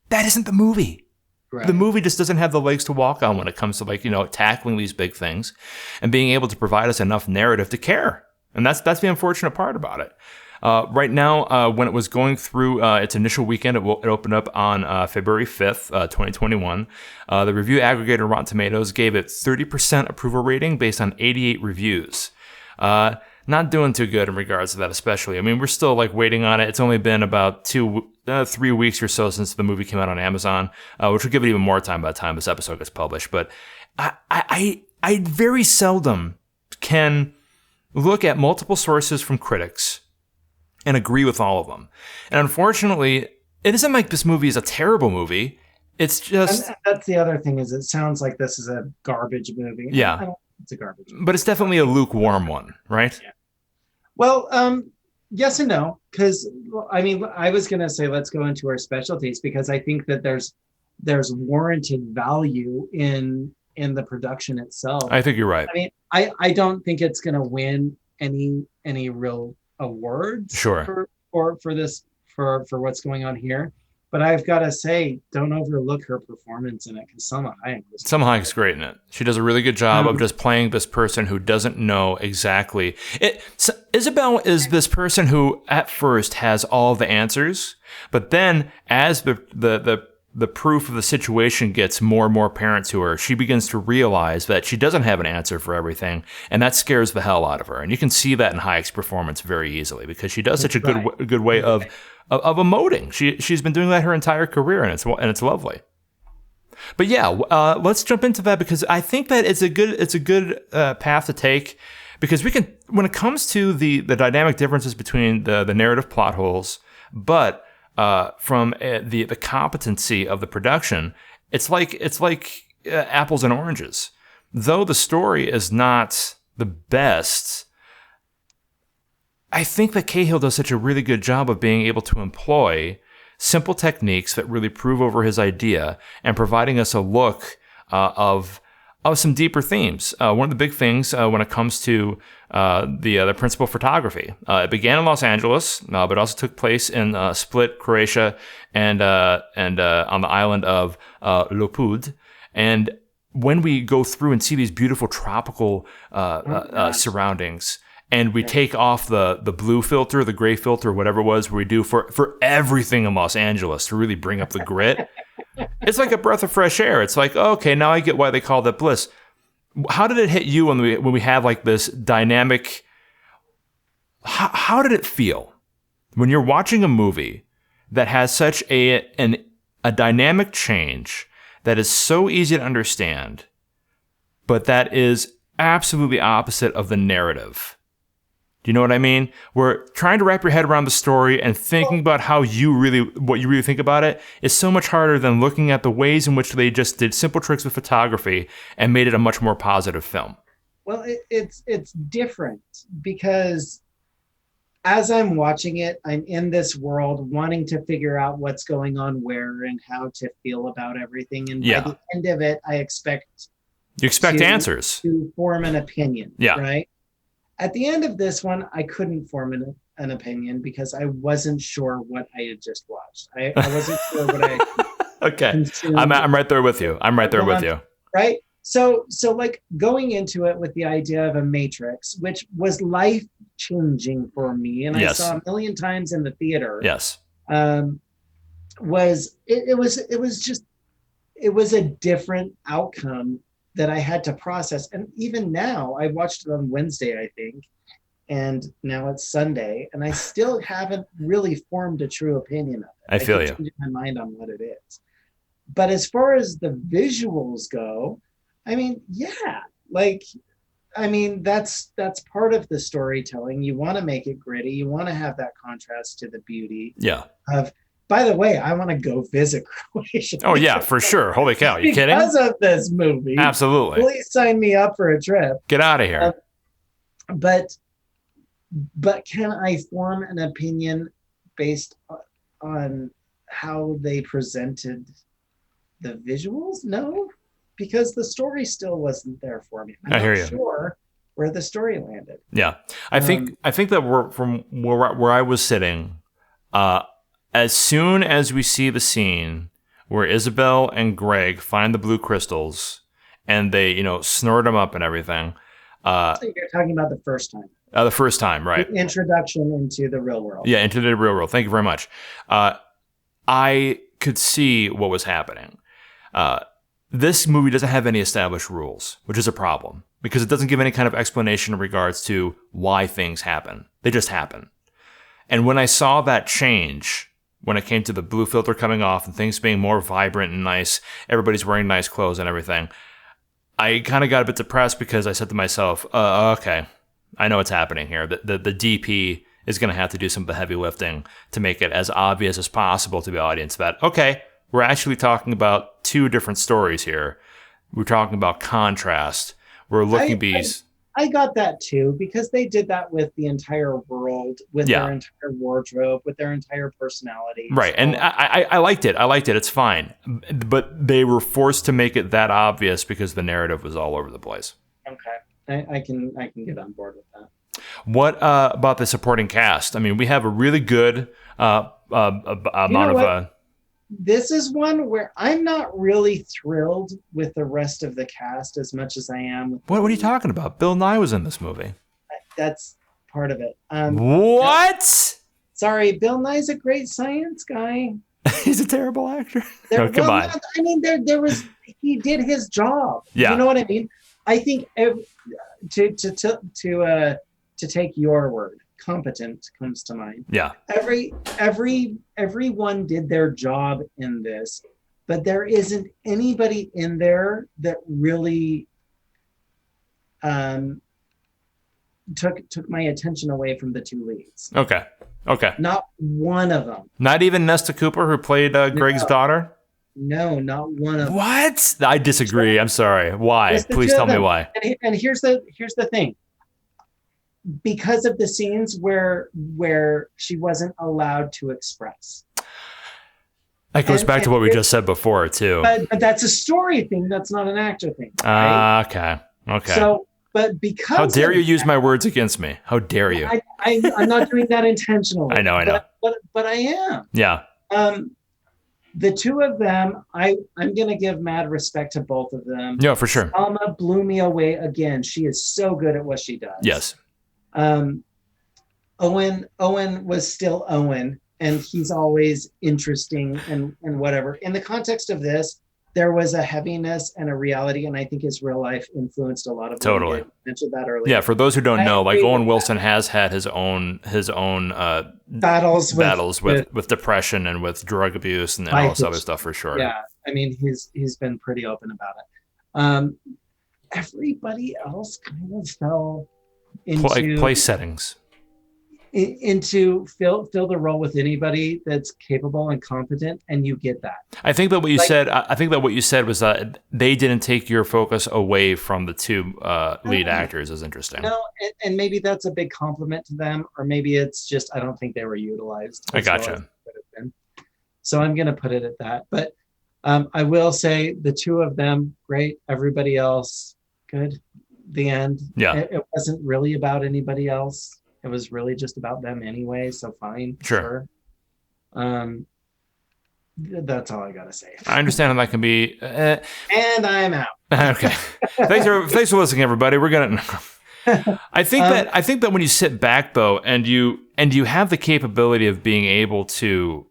that isn't the movie. Right. The movie just doesn't have the legs to walk on when it comes to tackling these big things and being able to provide us enough narrative to care. And that's the unfortunate part about it. Right now, when it was going through its initial weekend, it opened up on February 5th, 2021. The review aggregator Rotten Tomatoes gave it 30% approval rating based on 88 reviews. Not doing too good in regards to that, especially. I mean, we're still waiting on it. It's only been about 3 weeks or so since the movie came out on Amazon, which will give it even more time by the time this episode gets published. But I very seldom can look at multiple sources from critics and agree with all of them. And unfortunately, it isn't like this movie is a terrible movie. It's just... And that's the other thing, is it sounds like this is a garbage movie. Yeah. I don't think it's a garbage movie. But it's definitely a lukewarm one, right? Yeah. Well, yes and no. Because, I mean, I was going to say let's go into our specialties, because I think that there's warranted value in the production itself. I think you're right. I mean, I don't think it's going to win any real awards for what's going on here, but I've got to say, don't overlook her performance in it, because Salma Hayek's great in it. She does a really good job of just playing this person who doesn't know exactly it. So Isabel is this person who at first has all the answers, but then as the proof of the situation gets more and more apparent to her, she begins to realize that she doesn't have an answer for everything, and that scares the hell out of her. And you can see that in Hayek's performance very easily, because she does such a good way of emoting. She's been doing that her entire career, and it's lovely. But yeah, let's jump into that, because I think that it's a good path to take, because we can, when it comes to the dynamic differences between the narrative plot holes, but from the competency of the production, it's like apples and oranges. Though the story is not the best, I think that Cahill does such a really good job of being able to employ simple techniques that really prove over his idea and providing us a look of some deeper themes. One of the big things when it comes to the principal photography, it began in Los Angeles, but also took place in Split, Croatia, and on the island of Lopud. And when we go through and see these beautiful tropical surroundings, and we take off the blue filter, the gray filter, whatever it was, we do for everything in Los Angeles to really bring up the grit. It's like a breath of fresh air. It's like, okay, now I get why they called it Bliss. How did it hit you when we have like this dynamic? How did it feel when you're watching a movie that has such a dynamic change that is so easy to understand, but that is absolutely opposite of the narrative? Do you know what I mean? We're trying to wrap your head around the story and thinking about what you really think about it is so much harder than looking at the ways in which they just did simple tricks with photography and made it a much more positive film. Well, it's different, because as I'm watching it, I'm in this world wanting to figure out what's going on where and how to feel about everything. And by the end of it, I expect answers to form an opinion. Yeah. Right. At the end of this one, I couldn't form an opinion, because I wasn't sure what I had just watched. I wasn't sure what I okay. consumed. I'm right there with you. With you. Right. So like going into it with the idea of a Matrix, which was life changing for me, and I saw a million times in the theater. Yes. It was a different outcome that I had to process. And even now, I watched it on Wednesday, I think, and now it's Sunday, and I still haven't really formed a true opinion of it. I feel you. Changing my mind on what it is. But as far as the visuals go, I mean, yeah, like, I mean, that's part of the storytelling. You want to make it gritty. You want to have that contrast to the beauty Yeah. of. By the way, I want to go visit Croatia. Oh yeah, for sure. Holy cow! You kidding? Because of this movie. Absolutely. Please sign me up for a trip. Get out of here. But can I form an opinion based on how they presented the visuals? No, because the story still wasn't there for me. I'm I hear not you. sure where the story landed. Yeah, I think that we're from where I was sitting. As soon as we see the scene where Isabel and Greg find the blue crystals and they, snort them up and everything. So you're talking about the first time. The first time, right? The introduction into the real world. Yeah, into the real world. Thank you very much. I could see what was happening. This movie doesn't have any established rules, which is a problem because it doesn't give any kind of explanation in regards to why things happen. They just happen. And when I saw that change, when it came to the blue filter coming off and things being more vibrant and nice, everybody's wearing nice clothes and everything, I kind of got a bit depressed because I said to myself, okay, I know what's happening here. The DP is going to have to do some of the heavy lifting to make it as obvious as possible to the audience that, okay, we're actually talking about two different stories here. We're talking about contrast. We're looking these. I got that too, because they did that with the entire world, with their entire wardrobe, with their entire personality. Right. So, and I liked it. It's fine. But they were forced to make it that obvious because the narrative was all over the place. Okay. I can get on board with that. What about the supporting cast? I mean, we have a really good amount of... This is one where I'm not really thrilled with the rest of the cast as much as I am with What are you talking about? Bill Nye was in this movie. That's part of it. What? Sorry, Bill Nye's a great science guy. He's a terrible actor. Come on. I mean, he did his job. Yeah. You know what I mean? I think to take your word, competent comes to mind. Yeah. Everyone did their job in this, but there isn't anybody in there that really took my attention away from the two leads. Okay. Not one of them. Not even Nesta Cooper, who played Greg's daughter? No, not one of them. What? I disagree. I'm sorry. Why? Please tell me why. And here's the thing. Because of the scenes where she wasn't allowed to express. That goes back to what we just said before, too. But that's a story thing. That's not an actor thing. Right? Okay. So, but because... How dare you use my words against me? How dare you? I'm not doing that intentionally. I know. But I am. Yeah. The two of them, I'm going to give mad respect to both of them. Yeah, for sure. Alma blew me away again. She is so good at what she does. Yes. Owen was still Owen, and he's always interesting and whatever. In the context of this, there was a heaviness and a reality, and I think his real life influenced a lot of. Totally. I mentioned that earlier. Yeah, for those who don't know, like Owen Wilson has had his own battles with depression and with drug abuse and all this other stuff for sure. Yeah, I mean he's been pretty open about it. Everybody else kind of fell into place settings. Into fill the role with anybody that's capable and competent, and you get that. I think that what you said. I think that what you said was that they didn't take your focus away from the two lead actors. Is interesting. No, and maybe that's a big compliment to them, or maybe it's just I don't think they were utilized. I gotcha. So I'm going to put it at that. But I will say the two of them, great. Everybody else, good. The end. Yeah. It wasn't really about anybody else. It was really just about them anyway, so fine. Sure. That's all I gotta say. I understand how that can be. And I'm out. Okay. Thanks for listening, everybody. We're gonna. I think that when you sit back though, and you have the capability of being able to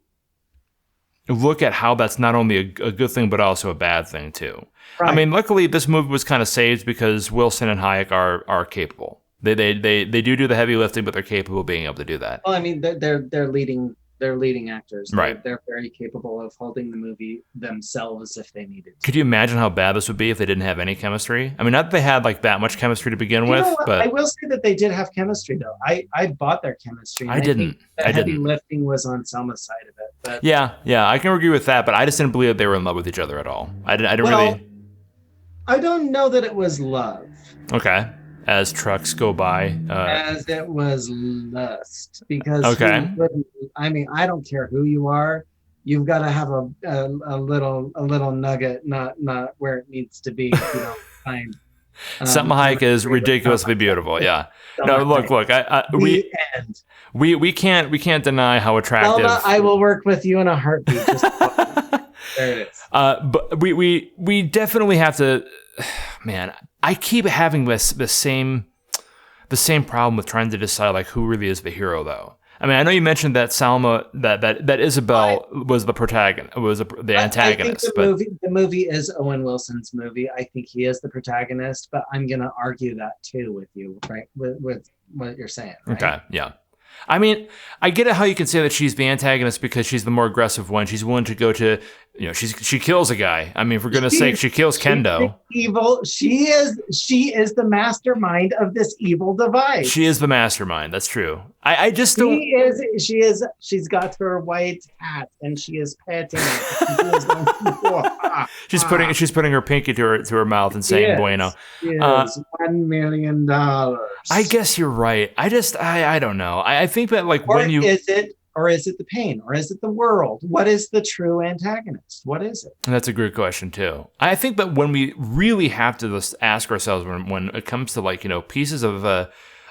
look at how that's not only a good thing but also a bad thing too. Right. I mean, luckily this movie was kind of saved because Wilson and Hayek are capable. They do the heavy lifting, but they're capable of being able to do that. Well, I mean, they're leading actors. Right. They're very capable of holding the movie themselves if they needed to. Could you imagine how bad this would be if they didn't have any chemistry? I mean, not that they had like that much chemistry to begin with, but I will say that they did have chemistry though. I bought their chemistry. I didn't. Think the heavy lifting was on Selma's side of it. But yeah, I can agree with that, but I just didn't believe that they were in love with each other at all. I didn't really. I don't know that it was love. Okay. As trucks go by. As it was lust. Because okay. I mean, I don't care who you are. You've got to have a little nugget, not where it needs to be. If you don't find. Selma Hayek is ridiculously beautiful. Yeah. No, look. We can't deny how attractive. Selma, I will work with you in a heartbeat. Just there it is. But we definitely have to. Man, I keep having the same problem with trying to decide like who really is the hero, though. I mean, I know you mentioned that Salma, that Isabel was the protagonist, was the antagonist. I think the movie is Owen Wilson's movie. I think he is the protagonist, but I'm gonna argue that too with you, right? With what you're saying. Right? Okay, yeah. I mean, I get it how you can say that she's the antagonist because she's the more aggressive one. She's willing to go to, she kills a guy. I mean, for goodness sake, she kills Kendo. Evil. She is the mastermind of this evil device. She is the mastermind. That's true. I just don't. She's got her white hat and she is petting it. She's putting her pinky to her mouth and saying "Bueno." Yes, $1 million. I guess you're right. I don't know. I think that is it the pain? Or is it the world? What is the true antagonist? What is it? That's a good question too. I think that when we really have to just ask ourselves when it comes to pieces of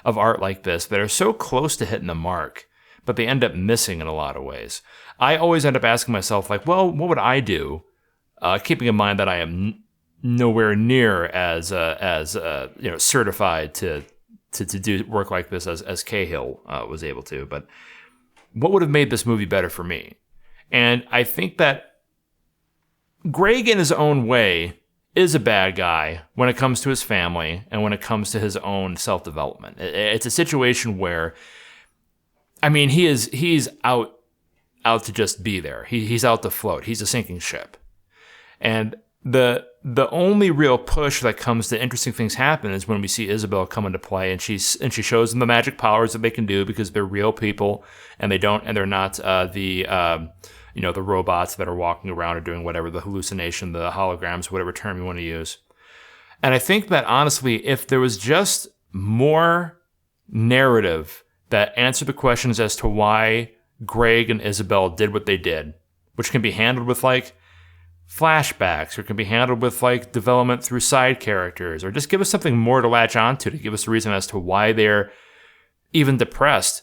art like this that are so close to hitting the mark, but they end up missing in a lot of ways. I always end up asking myself what would I do? Keeping in mind that I am nowhere near as certified to do work like this as Cahill was able to, but what would have made this movie better for me? And I think that Greg, in his own way, is a bad guy when it comes to his family and when it comes to his own self-development. It's a situation where, I mean, he's out to just be there. He's out to float. He's a sinking ship. And the only real push that comes to interesting things happen is when we see Isabel come into play and she shows them the magic powers that they can do because they're real people and they're not the robots that are walking around or doing whatever, the hallucination, the holograms, whatever term you want to use. And I think that honestly, if there was just more narrative that answered the questions as to why Greg and Isabel did what they did, which can be handled with flashbacks, or can be handled with development through side characters, or just give us something more to latch onto to give us a reason as to why they're even depressed,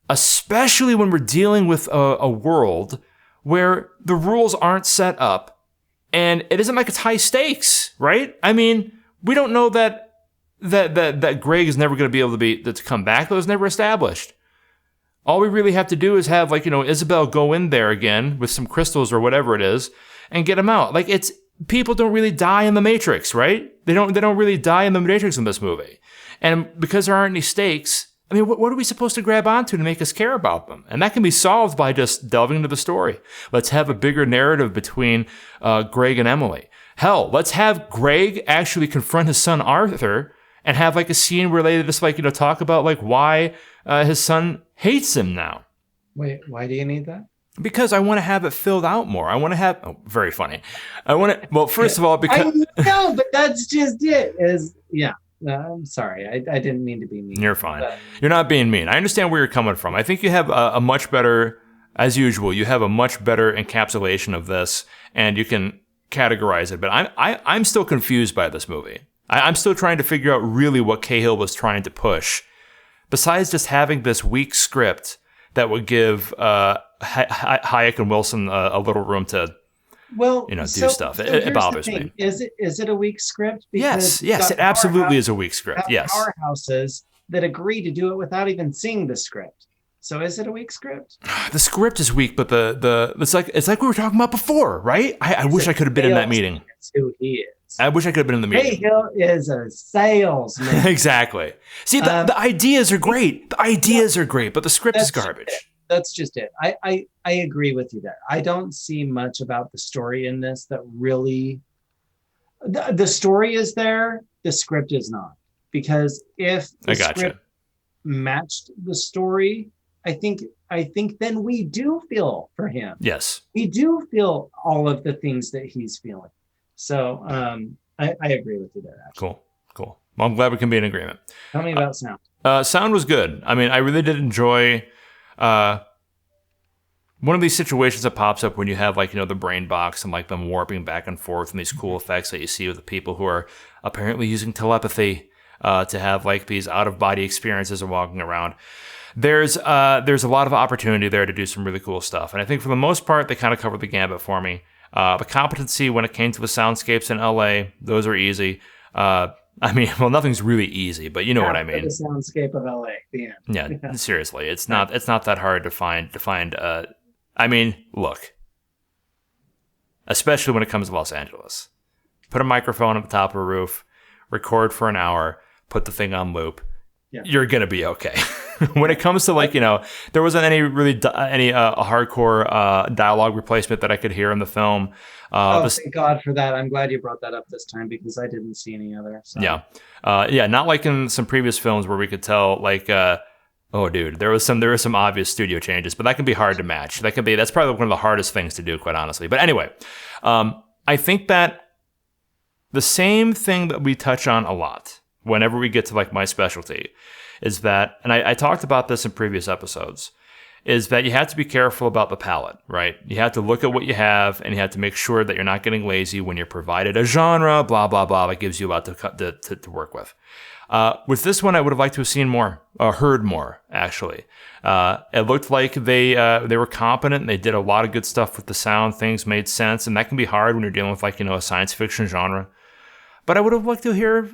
especially when we're dealing with a world where the rules aren't set up and it isn't like it's high stakes, right? I mean, we don't know that Greg is never going to be able to come back. That was never established. All we really have to do is have Isabel go in there again with some crystals or whatever it is and get him out. People don't really die in the Matrix, right? They don't really die in the Matrix in this movie. And because there aren't any stakes, I mean, what are we supposed to grab onto to make us care about them? And that can be solved by just delving into the story. Let's have a bigger narrative between Greg and Emily. Hell, let's have Greg actually confront his son Arthur and have a scene where they just talk about why his son hates him now. Wait, why do you need that? Because I want to have it filled out more. I want to have... Oh, very funny. First of all, because... No, but that's just it. I'm sorry. I didn't mean to be mean. You're fine. You're not being mean. I understand where you're coming from. I think you have a much better... As usual, you have a much better encapsulation of this, and you can categorize it. But I'm still confused by this movie. I'm still trying to figure out really what Cahill was trying to push. Besides just having this weak script that would give Hayek and Wilson a little room to, do stuff. It bothers me. Is it a weak script? Because yes, it absolutely is a weak script. Yes, powerhouses that agree to do it without even seeing the script. So is it a weak script? The script is weak, but it's like we were talking about before, right? I wish I could have been in that meeting. It's who he is. sales. I wish I could have been in the meeting. Cahill is a salesman. Exactly. See, the ideas are great. The ideas are great, but the script is garbage. That's just it. I agree with you there. I don't see much about the story in this that really. The story is there. The script is not, because if the script matched the story, I think then we do feel for him. Yes, we do feel all of the things that he's feeling. So I agree with you there. Actually. Cool. Well, I'm glad we can be in agreement. Tell me about sound. Sound was good. I mean, I really did enjoy one of these situations that pops up when you have like, the brain box and like them warping back and forth and these cool effects that you see with the people who are apparently using telepathy to have like these out of body experiences of walking around. There's a lot of opportunity there to do some really cool stuff. And I think for the most part, they kind of covered the gambit for me. The competency when it came to the soundscapes in LA, those are easy. Nothing's really easy, but you know what I mean. The soundscape of LA, the end. Yeah, seriously, it's not that hard to find. Look, especially when it comes to Los Angeles, put a microphone on the top of a roof, record for an hour, put the thing on loop. Yeah. You're gonna be okay. When it comes to there wasn't any hardcore dialogue replacement that I could hear in the film. Thank God for that. I'm glad you brought that up this time because I didn't see any other. So. Yeah, not like in some previous films where we could tell there was some obvious studio changes, but that can be hard to match. That's probably one of the hardest things to do, quite honestly. But anyway, I think that the same thing that we touch on a lot whenever we get to like my specialty is that, and I talked about this in previous episodes, is that you have to be careful about the palette, right? You have to look at what you have, and you have to make sure that you're not getting lazy when you're provided a genre, blah, blah, blah, that gives you a lot to work with. With this one, I would have liked to have seen more, heard more, actually. It looked like they were competent, and they did a lot of good stuff with the sound. Things made sense, and that can be hard when you're dealing with a science fiction genre. But I would have liked to hear,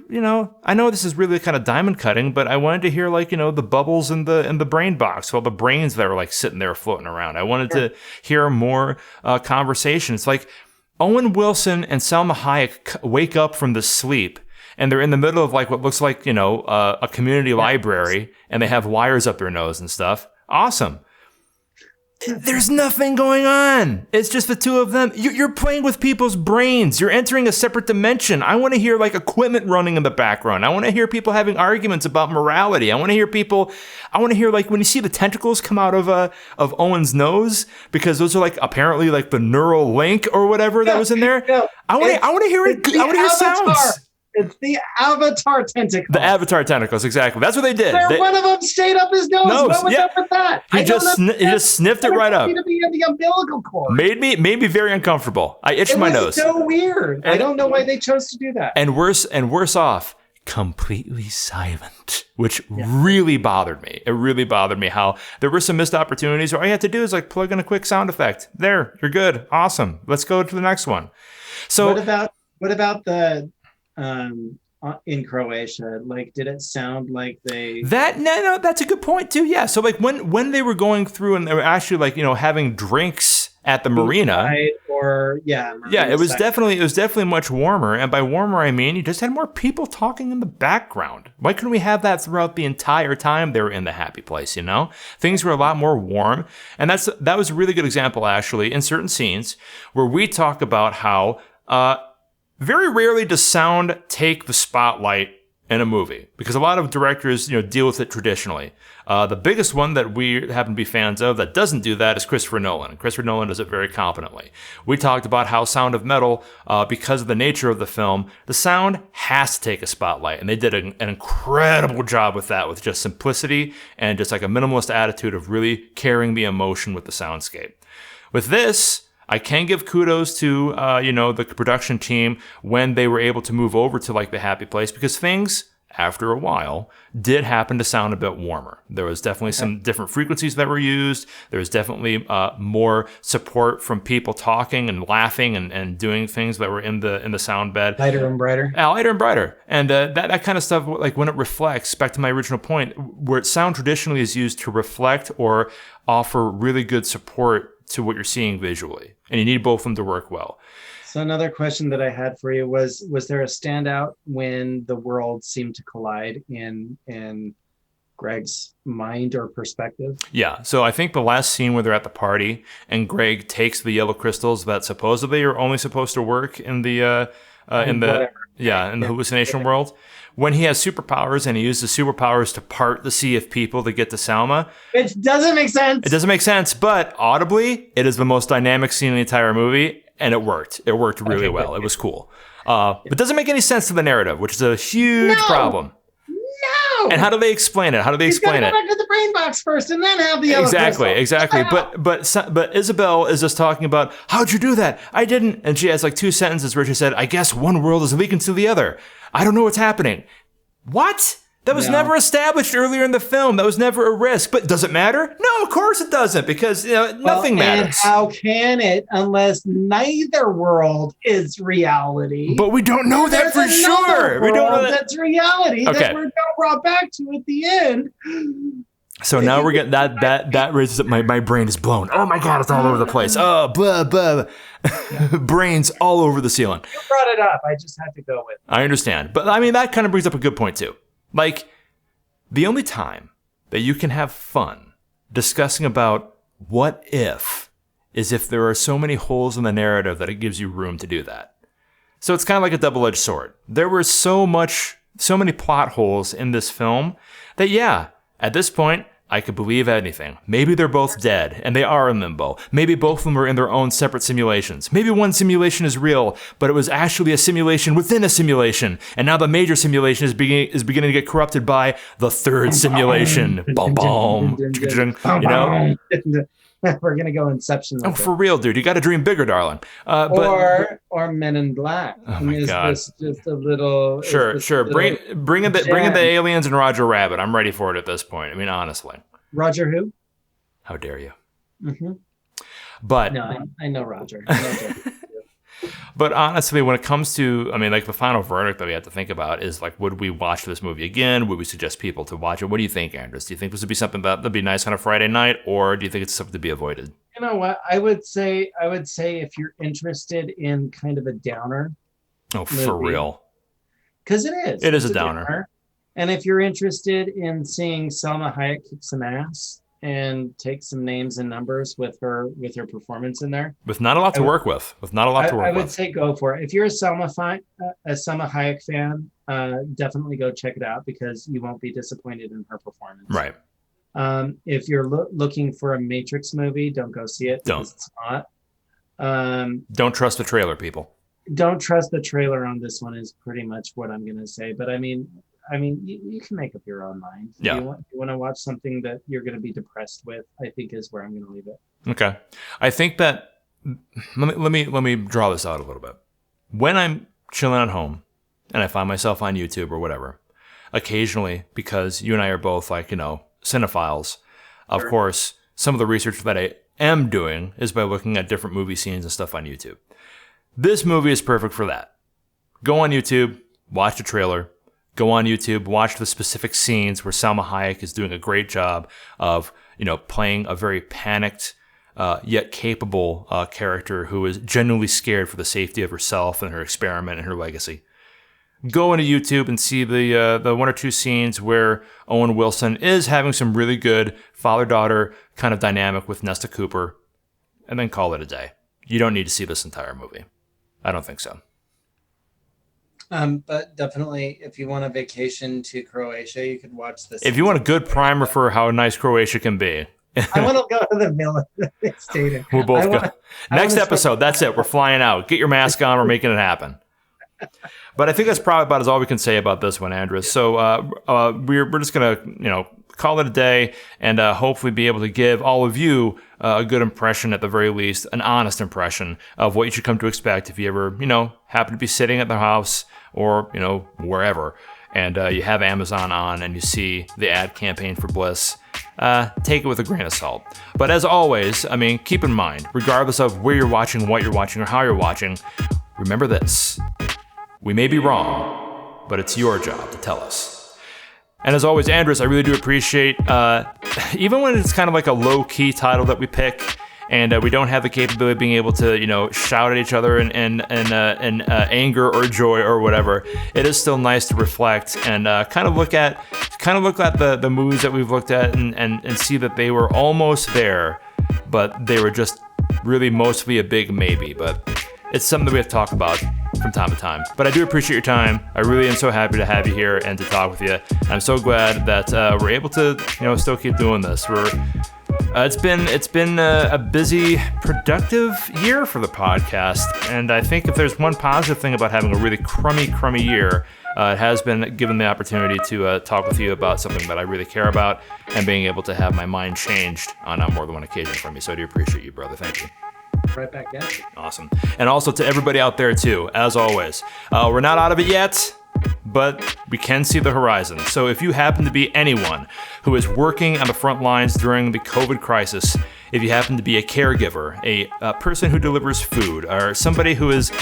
I know this is really kind of diamond cutting, but I wanted to hear the bubbles in the brain box, all the brains that were sitting there floating around. I wanted to hear more conversations. Like Owen Wilson and Salma Hayek wake up from the sleep, and they're in the middle of what looks like a community library, and they have wires up their nose and stuff. Awesome. There's nothing going on. It's just the two of them. You're playing with people's brains. You're entering a separate dimension. I want to hear equipment running in the background. I want to hear people having arguments about morality. I want to hear when you see the tentacles come out of Owen's nose, because those are apparently the neural link or whatever that was in there. I want to hear it. I want to hear sounds. It's the Avatar tentacles. The Avatar tentacles, exactly. That's what they did. One of them stayed up his nose. What was up with that? He just sniffed it right up. To be in the umbilical cord. Made me very uncomfortable. I itched my nose. It was so weird. I don't know why they chose to do that. And worse off, completely silent, which really bothered me. It really bothered me how there were some missed opportunities. All you had to do is plug in a quick sound effect. There, you're good. Awesome. Let's go to the next one. So what about the in Croatia, did it sound like they no, that's a good point too. Yeah, so when they were going through and they were actually having drinks at the marina, it was definitely much warmer. And by warmer, I mean you just had more people talking in the background. Why couldn't we have that throughout the entire time they were in the happy place? Things were a lot more warm, and that was a really good example actually in certain scenes where we talk about how very rarely does sound take the spotlight in a movie, because a lot of directors, deal with it traditionally. The biggest one that we happen to be fans of that doesn't do that is Christopher Nolan. Christopher Nolan does it very competently. We talked about how Sound of Metal, because of the nature of the film, the sound has to take a spotlight, and they did an incredible job with that, with just simplicity and just a minimalist attitude of really carrying the emotion with the soundscape. With this, I can give kudos to, the production team when they were able to move over to the happy place, because things, after a while, did happen to sound a bit warmer. There was definitely some different frequencies that were used. There was definitely more support from people talking and laughing and doing things that were in the sound bed. Lighter and brighter. Lighter and brighter. And that kind of stuff, when it reflects, back to my original point, where sound traditionally is used to reflect or offer really good support to what you're seeing visually, and you need both of them to work well. So another question that I had for you was there a standout when the worlds seemed to collide in Greg's mind or perspective? Yeah, so I think the last scene where they're at the party and Greg takes the yellow crystals that supposedly are only supposed to work in the hallucination world. When he has superpowers and he uses superpowers to part the sea of people to get to Salma. It doesn't make sense. It doesn't make sense, but audibly, it is the most dynamic scene in the entire movie, and it worked. It worked really well. It was cool. But it doesn't make any sense to the narrative, which is a huge problem. No. And how do they explain it? How do they explain it? Go back to the brain box first, and then have the yellow Exactly. crystal. But Isabel is just talking about, how'd you do that? I didn't. And she has like 2 sentences where she said, I guess one world is leaking to the other. I don't know what's happening. What? That was never established earlier in the film. That was never a risk. But does it matter? No, of course it doesn't, because nothing matters. And how can it unless neither world is reality? But we don't know that for sure. We don't know that. That's reality. Okay. That we're brought back to at the end. So now we're getting that raises up my brain is blown. Oh my God, it's all over the place. Oh, blah, blah. Brains all over the ceiling. You brought it up. I just had to go with it. I understand. But I mean, that kind of brings up a good point too. Like, the only time that you can have fun discussing about what if is if there are so many holes in the narrative that it gives you room to do that. So it's kind of like a double-edged sword. There were so many plot holes in this film that, yeah, at this point, I could believe anything. Maybe they're both dead, and they are in limbo. Maybe both of them are in their own separate simulations. Maybe one simulation is real, but it was actually a simulation within a simulation, and now the major simulation is beginning to get corrupted by the third simulation. Boom, boom. You know? We're gonna go Inception. Oh, for real, dude. You got to dream bigger, darling. Or Men in Black. Oh my God. This just a little? Sure. Bring in the aliens and Roger Rabbit. I'm ready for it at this point. I mean, honestly. Roger who? How dare you? Mm-hmm. But no, I know Roger. I know Roger. But honestly, when it comes to, I mean, like the final verdict that we have to think about is like, would we watch this movie again? Would we suggest people to watch it? What do you think, Andrus? Do you think this would be something that'd be nice on a Friday night, or do you think it's something to be avoided? You know what? I would say if you're interested in kind of a downer. Oh, for real. Because it is. It is a downer. And if you're interested in seeing Salma Hayek kick some ass and take some names and numbers with her performance in there, with not a lot to work with, I would say go for it. If you're a Salma Hayek fan, definitely go check it out, because you won't be disappointed in her performance. Right. If you're looking for a Matrix movie, don't go see it. Don't. It's not. Don't trust the trailer, people. Don't trust the trailer on this one is pretty much what I'm going to say. But I mean, you can make up your own mind. Yeah. You want to watch something that you're going to be depressed with, I think is where I'm going to leave it. Okay. I think that, let me draw this out a little bit. When I'm chilling at home and I find myself on YouTube or whatever, occasionally, because you and I are both like, cinephiles, of course, some of the research that I am doing is by looking at different movie scenes and stuff on YouTube. This movie is perfect for that. Go on YouTube, watch the trailer. Go on YouTube, watch the specific scenes where Salma Hayek is doing a great job of, playing a very panicked, yet capable character who is genuinely scared for the safety of herself and her experiment and her legacy. Go into YouTube and see the 1 or 2 scenes where Owen Wilson is having some really good father-daughter kind of dynamic with Nesta Cooper, and then call it a day. You don't need to see this entire movie. I don't think so. But definitely, if you want a vacation to Croatia, you could watch this. If you want a good primer for how nice Croatia can be. I want to go to the military stadium. We'll both go. Next episode, that's it. We're flying out. Get your mask on. We're making it happen. But I think that's probably about all we can say about this one, Andrus. So we're just going to, call it a day and hopefully be able to give all of you a good impression, at the very least, an honest impression of what you should come to expect if you ever, happen to be sitting at the house or, wherever, and you have Amazon on and you see the ad campaign for Bliss. Take it with a grain of salt. But as always, keep in mind, regardless of where you're watching, what you're watching, or how you're watching, remember this. We may be wrong, but it's your job to tell us. And as always, Andrus, I really do appreciate, even when it's kind of like a low-key title that we pick, and we don't have the capability of being able to, shout at each other in anger or joy or whatever, it is still nice to reflect and kind of look at the movies that we've looked at and see that they were almost there, but they were just really mostly a big maybe. But it's something that we have to talk about from time to time. But I do appreciate your time. I really am so happy to have you here and to talk with you. I'm so glad that we're able to, still keep doing this. It's been a busy, productive year for the podcast, and I think if there's one positive thing about having a really crummy year, it has been given the opportunity to talk with you about something that I really care about and being able to have my mind changed on more than one occasion from you. So I do appreciate you, brother. Thank you. Right back at you. Awesome. And also to everybody out there too, as always, we're not out of it yet, but we can see the horizon. So if you happen to be anyone who is working on the front lines during the COVID crisis, if you happen to be a caregiver, a person who delivers food, or somebody who is,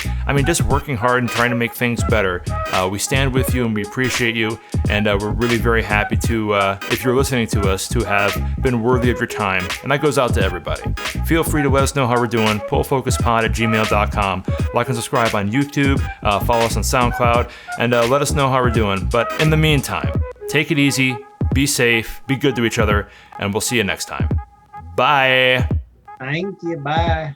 just working hard and trying to make things better, we stand with you and we appreciate you. And we're really very happy to, if you're listening to us, to have been worthy of your time. And that goes out to everybody. Feel free to let us know how we're doing. PullFocusPod@gmail.com. Like and subscribe on YouTube. Follow us on SoundCloud. And let us know how we're doing. But in the meantime, take it easy, be safe, be good to each other, and we'll see you next time. Bye. Thank you. Bye.